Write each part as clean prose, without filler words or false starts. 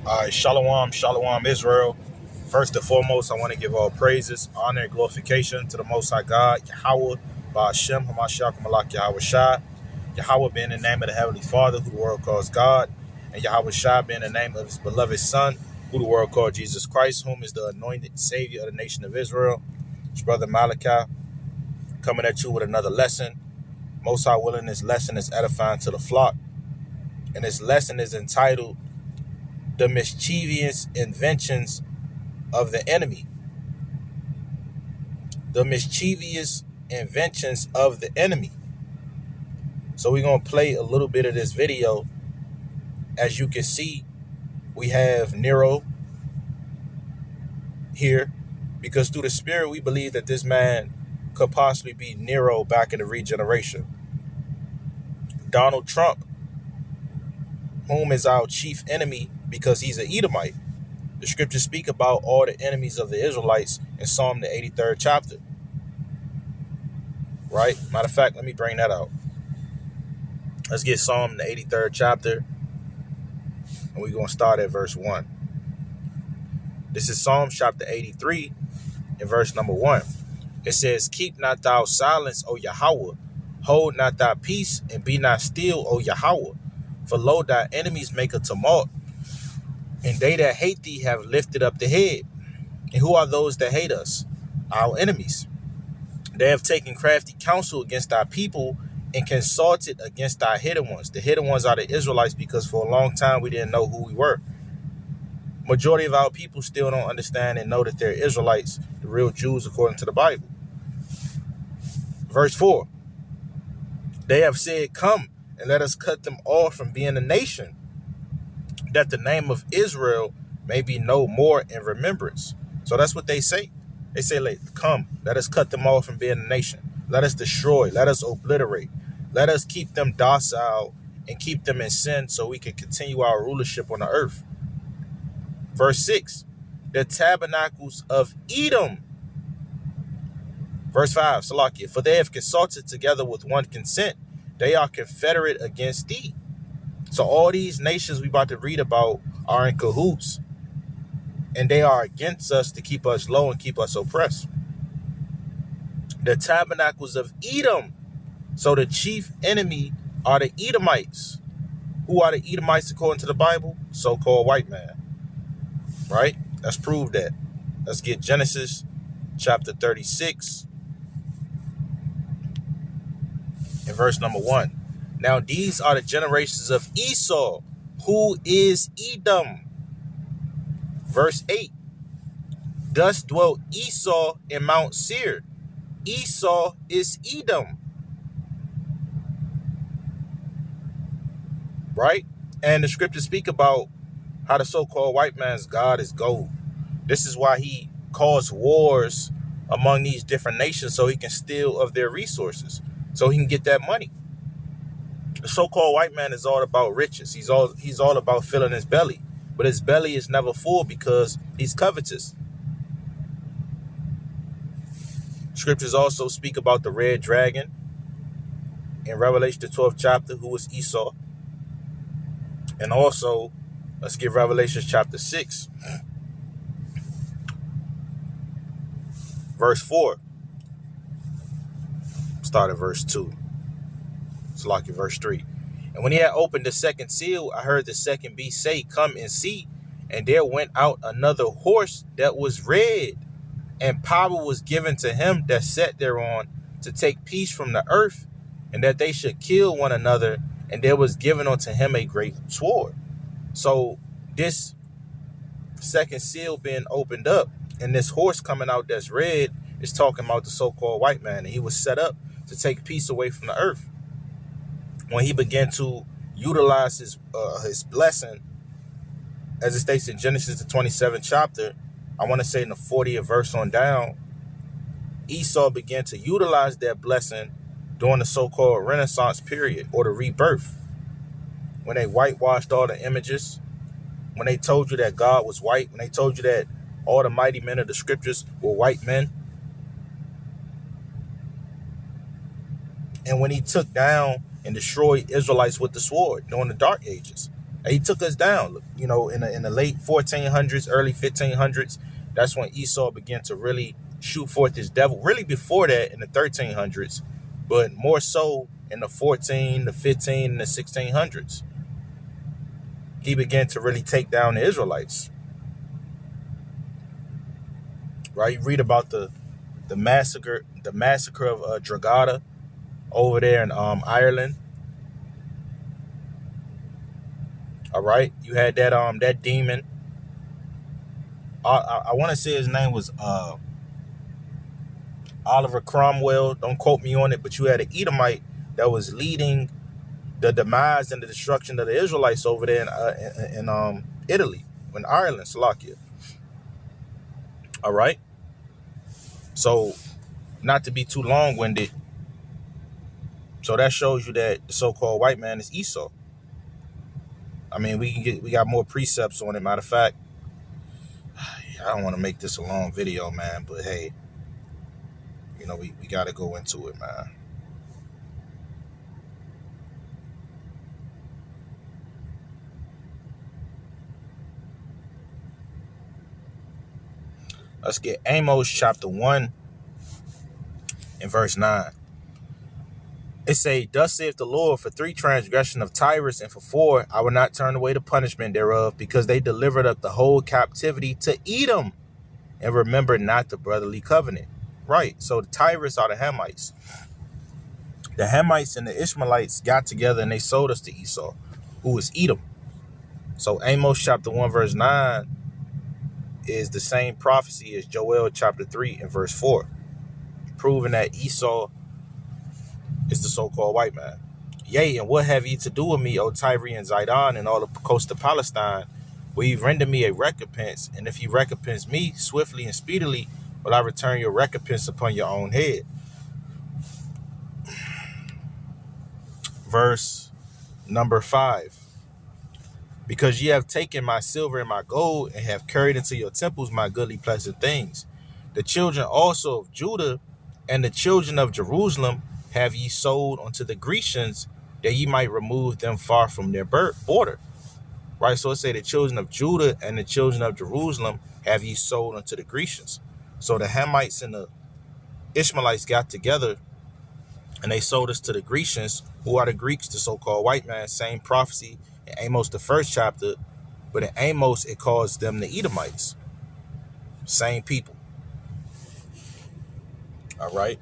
All right, Shalom, Shalom, Israel. First and foremost, I want to give all praises, honor, and glorification to the Most High God, Yahweh, Ba'ashem, Hamashiach, Malak, Yahweh Shai. Yahweh being the name of the Heavenly Father, who the world calls God, and Yahweh Shai being the name of his beloved Son, who the world called Jesus Christ, whom is the anointed Savior of the nation of Israel. His brother Malachi coming at you with another lesson. Most High willing, this lesson is edifying to the flock, and this lesson is entitled The Mischievous Inventions of the Enemy. The mischievous inventions of the enemy. So we're going to play a little bit of this video. As you can see, we have Nero here because through the spirit, we believe that this man could possibly be Nero back in the regeneration. Donald Trump, whom is our chief enemy because he's an Edomite. The scriptures speak about all the enemies of the Israelites in Psalm the 83rd chapter. Right? Matter of fact, let me bring that out. Let's get Psalm the 83rd chapter. And we're going to start at verse 1. This is Psalm chapter 83 and verse number 1. It says, Keep not thou silence, O Yahweh. Hold not thy peace, and be not still, O Yahweh. For lo, thy enemies make a tumult, and they that hate thee have lifted up the head. And who are those that hate us? Our enemies. They have taken crafty counsel against thy people, and consulted against thy hidden ones. The hidden ones are the Israelites, because for a long time we didn't know who we were. Majority of our people still don't understand and know that they're Israelites, the real Jews according to the Bible. Verse 4. They have said, Come, and let us cut them off from being a nation, that the name of Israel may be no more in remembrance. So that's what they say. They say, Come, let us cut them off from being a nation. Let us destroy. Let us obliterate. Let us keep them docile and keep them in sin so we can continue our rulership on the earth. Verse 6. The tabernacles of Edom. Verse 5. Salakia. For they have consulted together with one consent. They are confederate against thee. So all these nations we about to read about are in cahoots. And they are against us to keep us low and keep us oppressed. The tabernacles of Edom. So the chief enemy are the Edomites. Who are the Edomites according to the Bible? So-called white man. Right? Let's prove that. Let's get Genesis chapter 36 and verse number 1. Now these are the generations of Esau, who is Edom. Verse 8. Thus dwelt Esau in Mount Seir. Esau is Edom. Right? And the scriptures speak about how the so-called white man's God is gold. This is why he caused wars among these different nations so he can steal of their resources, so he can get that money. The so-called white man is all about riches. He's all about filling his belly. But his belly is never full because he's covetous. Scriptures also speak about the red dragon in Revelation the 12th chapter, who was Esau. And also, let's get Revelation chapter 6, verse 4. Start at verse 2. It's like in verse 3. And when he had opened the second seal, I heard the second beast say, Come and see. And there went out another horse that was red, and power was given to him that sat thereon to take peace from the earth, and that they should kill one another. And there was given unto him a great sword. So this second seal being opened up, and this horse coming out that's red is talking about the so-called white man. And he was set up to take peace away from the earth. When he began to utilize his blessing, as it states in Genesis the 27th chapter, I want to say in the 40th verse on down, Esau began to utilize that blessing during the so-called Renaissance period, or the rebirth, when they whitewashed all the images, when they told you that God was white, when they told you that all the mighty men of the scriptures were white men. And when he took down and destroyed Israelites with the sword during the dark ages. And he took us down, you know, in the late 1400s, early 1500s. That's when Esau began to really shoot forth his devil. Really before that in the 1300s, but more so in the 14, the 15, and the 1600s. He began to really take down the Israelites. Right? You read about the massacre of Drogheda over there in Ireland. All right, you had that demon. I want to say his name was Oliver Cromwell. Don't quote me on it, but you had an Edomite that was leading the demise and the destruction of the Israelites over there in Italy, in Ireland, Slovakia. All right. So, not to be too long-winded. So that shows you that the so-called white man is Esau. I mean, we got more precepts on it. Matter of fact, I don't want to make this a long video, man, but hey, you know, we got to go into it, man. Let's get Amos chapter 1 and verse 9. It say, thus saith the Lord, for 3 transgression of Tyrus, and for 4, I will not turn away the punishment thereof, because they delivered up the whole captivity to Edom, and remembered not the brotherly covenant. Right, so the Tyrus are the Hamites. The Hamites and the Ishmaelites got together and they sold us to Esau, who is Edom. So Amos chapter 1 verse 9 is the same prophecy as Joel chapter 3 and verse 4, proving that Esau is the so-called white man. Yea, and what have ye to do with me, O Tyre and Zidon, and all the coast of Palestine? Will ye render me a recompense? And if ye recompense me swiftly and speedily, will I return your recompense upon your own head? Verse number 5. Because ye have taken my silver and my gold, and have carried into your temples my goodly pleasant things. The children also of Judah and the children of Jerusalem have ye sold unto the Grecians, that ye might remove them far from their border. Right, so it say the children of Judah and the children of Jerusalem have ye sold unto the Grecians. So the Hamites and the Ishmaelites got together and they sold us to the Grecians, who are the Greeks, the so-called white man. Same prophecy in Amos, the 1st chapter, but in Amos, it calls them the Edomites. Same people. All right.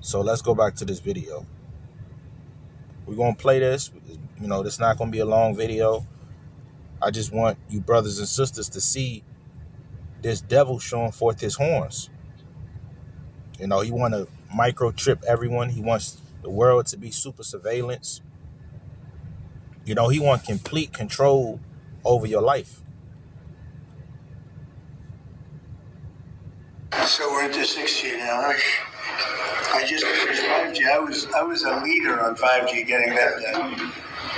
So let's go back to this video. We're going to play this. You know, this is not going to be a long video. I just want you brothers and sisters to see this devil showing forth his horns. You know, he want to microchip everyone. He wants the world to be super surveillance. You know, he wants complete control over your life. So we're into 6G now. I just finished 5G. I was a leader on 5G getting that done.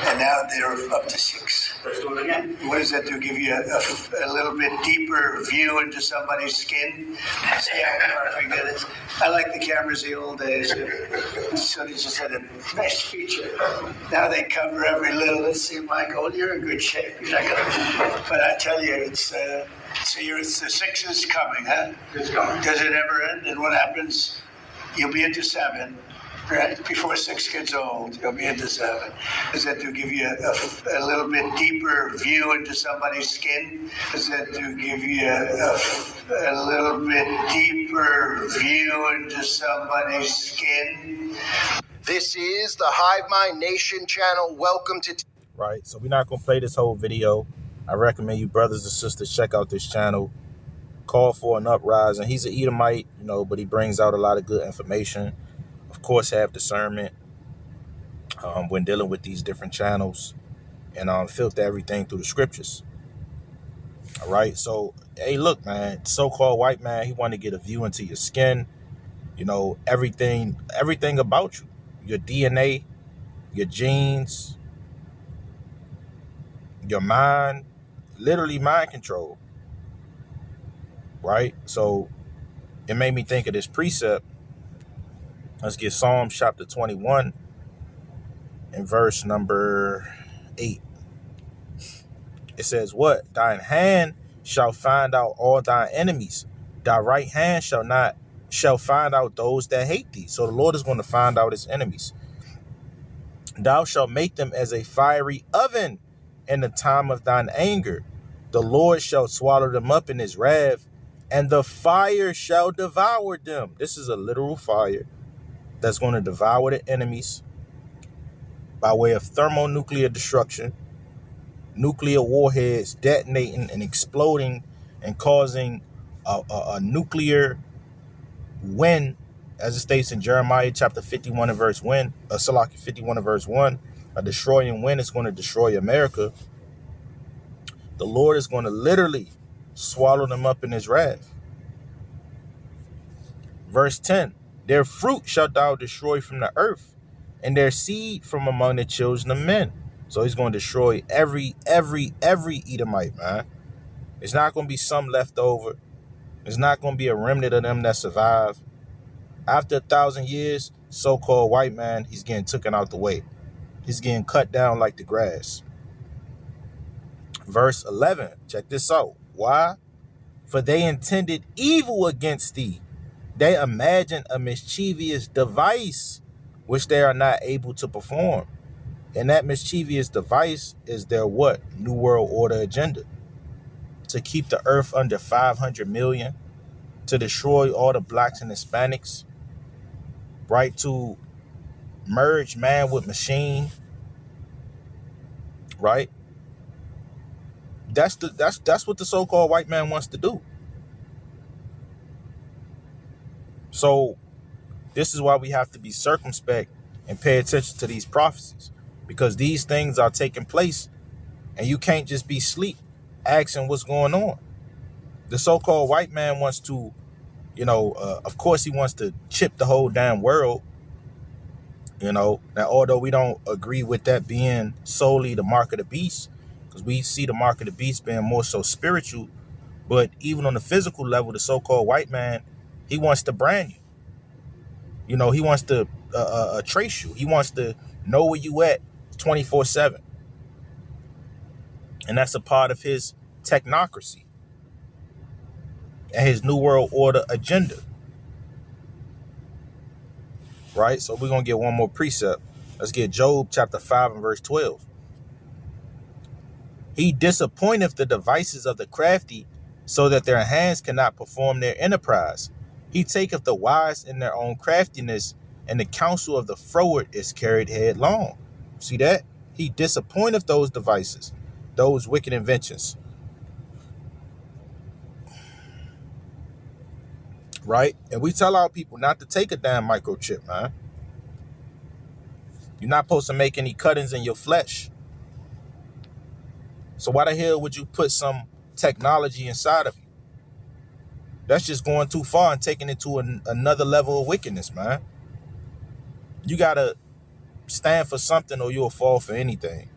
And now they're up to 6. Let's do it again. What does that do? Give you a little bit deeper view into somebody's skin? See how perfect it is? I like the cameras the old days. So they just had a nice feature. Now they cover every little. Let's see, Michael, you're in good shape. You're not gonna, but I tell you, it's the 6 is coming, huh? It's coming. Does it ever end? And what happens? You'll be into 7. Right? Before 6 gets old, you'll be into 7. Is that to give you a little bit deeper view into somebody's skin? Is that to give you a little bit deeper view into somebody's skin? This is the Hive Mind Nation channel. Welcome to... Right, so we're not going to play this whole video. I recommend you brothers and sisters check out this channel. Call for an uprising. He's an Edomite, you know, but he brings out a lot of good information. Of course, have discernment when dealing with these different channels, and filter everything through the scriptures. All right. So, hey, look, man, so-called white man, he want to get a view into your skin, you know, everything about you, your DNA, your genes, your mind, literally mind control. Right. So it made me think of this precept. Let's get Psalm chapter 21 and verse number 8. It says what? Thine hand shall find out all thine enemies. Thy right hand shall find out those that hate thee. So the Lord is going to find out his enemies. Thou shalt make them as a fiery oven in the time of thine anger. The Lord shall swallow them up in his wrath, and the fire shall devour them. This is a literal fire that's going to devour the enemies by way of thermonuclear destruction, nuclear warheads detonating and exploding and causing a nuclear wind, as it states in Jeremiah chapter 51 and verse 1, 51 and verse 1, a destroying wind is going to destroy America. The Lord is going to literally swallow them up in his wrath. Verse 10, their fruit shalt thou destroy from the earth, and their seed from among the children of men. So he's going to destroy every Edomite, man. It's not going to be some left over. It's not going to be a remnant of them that survive. After 1,000 years, so-called white man, he's getting taken out the way. He's getting cut down like the grass. Verse 11, check this out. Why? For they intended evil against thee. They imagined a mischievous device which they are not able to perform. And that mischievous device is their what? New World Order agenda. To keep the earth under 500 million, to destroy all the blacks and Hispanics, right? To merge man with machine, right? That's what the so-called white man wants to do. So this is why we have to be circumspect and pay attention to these prophecies, because these things are taking place, and you can't just be asleep asking what's going on. The so-called white man wants to, of course he wants to chip the whole damn world. Now, although we don't agree with that being solely the mark of the beast, because we see the mark of the beast being more so spiritual, but even on the physical level, the so-called white man, he wants to brand you. He wants to trace you. He wants to know where you at 24/7. And that's a part of his technocracy and his New World Order agenda. Right? So we're going to get one more precept. Let's get Job chapter 5 and verse 12. He disappointeth the devices of the crafty, so that their hands cannot perform their enterprise. He taketh the wise in their own craftiness, and the counsel of the froward is carried headlong. See that? He disappointeth those devices, those wicked inventions. Right? And we tell our people not to take a damn microchip, man. You're not supposed to make any cuttings in your flesh. So why the hell would you put some technology inside of you? That's just going too far and taking it to another level of wickedness, man. You got to stand for something or you'll fall for anything.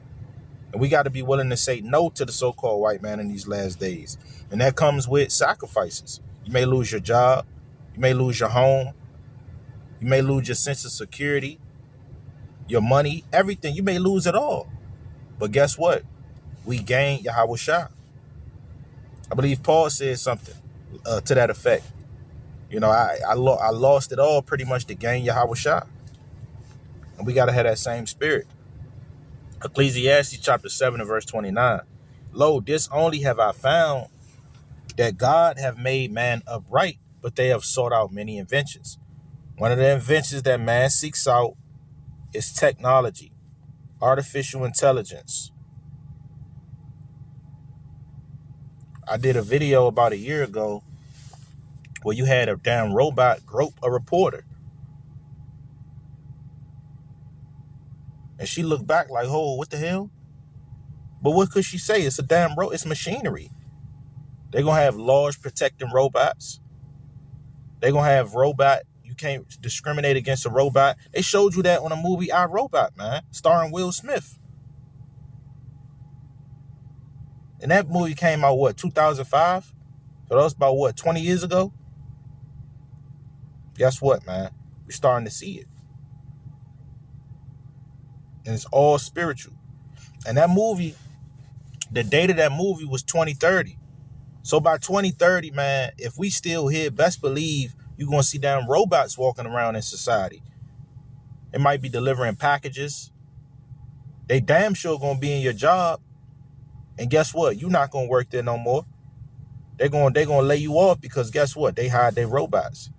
And we got to be willing to say no to the so-called white man in these last days. And that comes with sacrifices. You may lose your job. You may lose your home. You may lose your sense of security, your money, everything. You may lose it all. But guess what? We gain Yahweh Shah. I believe Paul said something to that effect. I lost it all pretty much to gain Yahweh Shah. And we got to have that same spirit. Ecclesiastes chapter 7 and verse 29. Lo, this only have I found, that God have made man upright, but they have sought out many inventions. One of the inventions that man seeks out is technology, artificial intelligence. I did a video about a year ago where you had a damn robot grope a reporter. And she looked back like, oh, what the hell? But what could she say? It's a damn it's machinery. They're going to have laws protecting robots. They're going to have you can't discriminate against a robot. They showed you that on a movie, I, Robot, man, starring Will Smith. And that movie came out, 2005? So that was about, 20 years ago? Guess what, man? We're starting to see it. And it's all spiritual. And that movie The date of that movie was 2030. So by 2030, man, if we still here, best believe you're going to see damn robots walking around in society. It might be delivering packages. They damn sure going to be in your job. And guess what? You're not going to work there no more. They're going to lay you off because guess what? They hired their robots.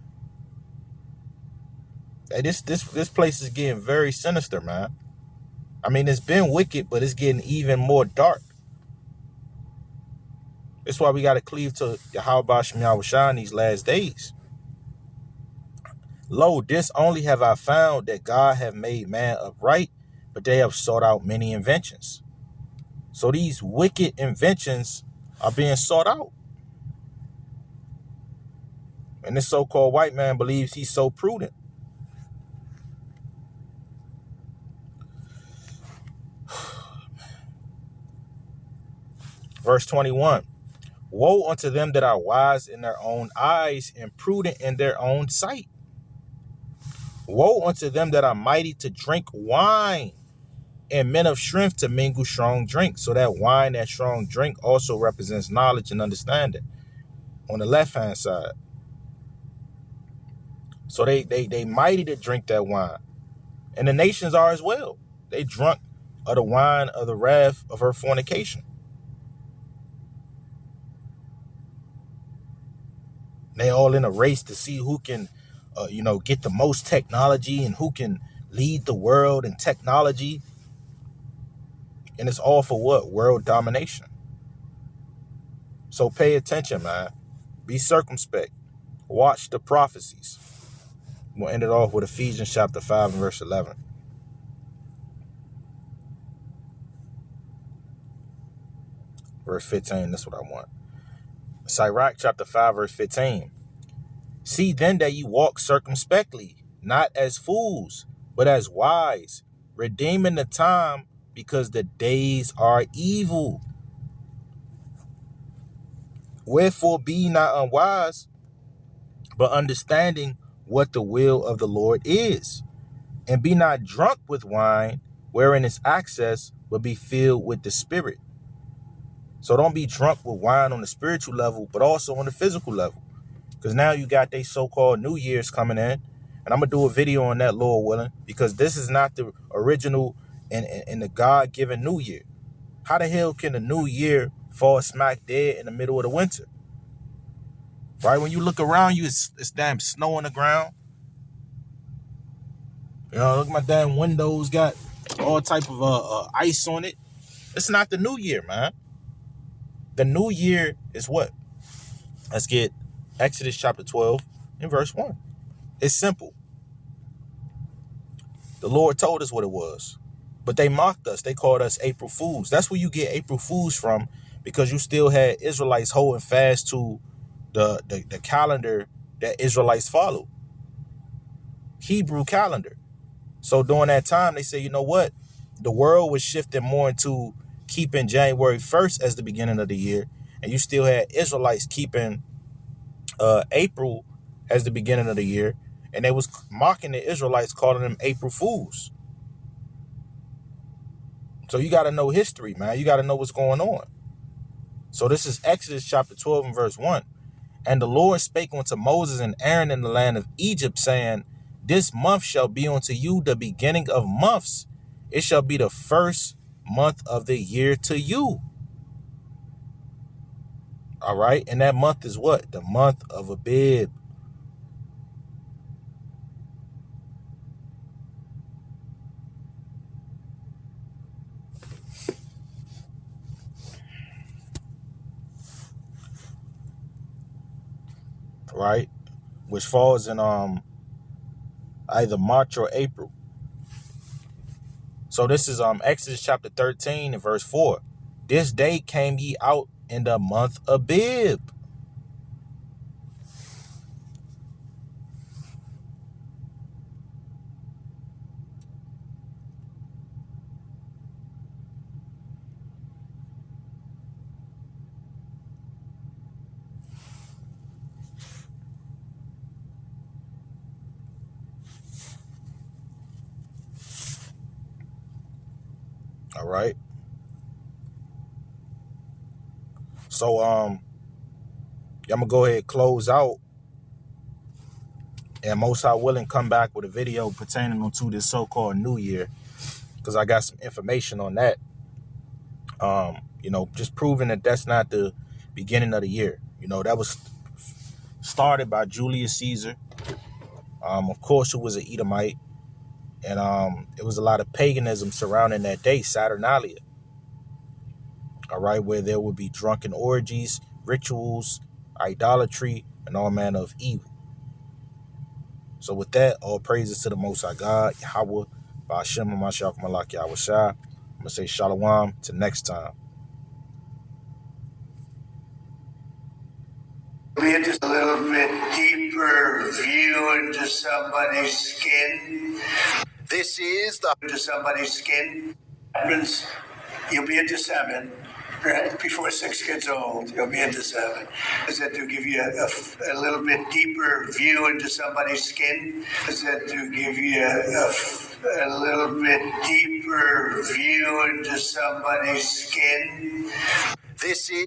Hey, this place is getting very sinister, man. I mean, it's been wicked, but it's getting even more dark. That's why we got to cleave to Yahweh Shem Yahushua in these last days. Lo, this only have I found, that God have made man upright, but they have sought out many inventions. So these wicked inventions are being sought out. And this so-called white man believes he's so prudent. Verse 21. Woe unto them that are wise in their own eyes and prudent in their own sight. Woe unto them that are mighty to drink wine and men of strength to mingle strong drink. So that wine, that strong drink also represents knowledge and understanding on the left-hand side. So they mighty to drink that wine. And the nations are as well. They drunk of the wine of the wrath of her fornication. They all in a race to see who can, get the most technology and who can lead the world in technology. And it's all for what? World domination. So pay attention, man. Be circumspect. Watch the prophecies. We'll end it off with Ephesians chapter 5 and verse 11. Verse 15, that's what I want. Sirach chapter 5 verse 15. See then that you walk circumspectly, not as fools, but as wise, redeeming the time, because the days are evil. Wherefore be ye not unwise, but understanding what the will of the Lord is. And be not drunk with wine, wherein is excess, but be filled with the Spirit. So don't be drunk with wine on the spiritual level, but also on the physical level. Because now you got they so-called New Year's coming in. And I'm going to do a video on that, Lord willing, because this is not the original and the God-given New Year. How the hell can the New Year fall smack dead in the middle of the winter? Right? When you look around you, it's damn snow on the ground. You know, look at my damn windows, got all type of ice on it. It's not the New Year, man. The New Year is what? Let's get Exodus chapter 12 and verse 1. It's simple. The Lord told us what it was. But they mocked us. They called us April Fools. That's where you get April Fools from, because you still had Israelites holding fast to the calendar that Israelites follow. Hebrew calendar. So during that time, they say, you know what? The world was shifting more into keeping January 1st as the beginning of the year. And you still had Israelites keeping April as the beginning of the year. And they was mocking the Israelites, calling them April Fools. So you got to know history, man. You got to know what's going on. So this is Exodus chapter 12 and verse 1. And the Lord spake unto Moses and Aaron in the land of Egypt, saying, this month shall be unto you the beginning of months. It shall be the first month of the year to you. All right. And that month is what? The month of Abib. Right. Which falls in either March or April. So this is Exodus chapter 13 and verse 4. This day came ye out in the month Abib. All right. So I'm gonna go ahead and close out, and most high willing come back with a video pertaining to this so-called New Year, because I got some information on that. Just proving that that's not the beginning of the year. That was started by Julius Caesar. Of course, it was an Edomite, and it was a lot of paganism surrounding that day, Saturnalia. All right, where there would be drunken orgies, rituals, idolatry, and all manner of evil. So with that, all praises to the Most High God, Yahweh, Ba'ashem, Mashiach, Malak, Yahweh Shai. I'm going to say shalom till next time. Be just a little bit deeper view into somebody's skin. This is the Into somebody's skin. Happens, you'll be into 7, right? Before 6 gets old, you'll be into 7. Is that to give you a little bit deeper view into somebody's skin? Is that to give you a little bit deeper view into somebody's skin? This is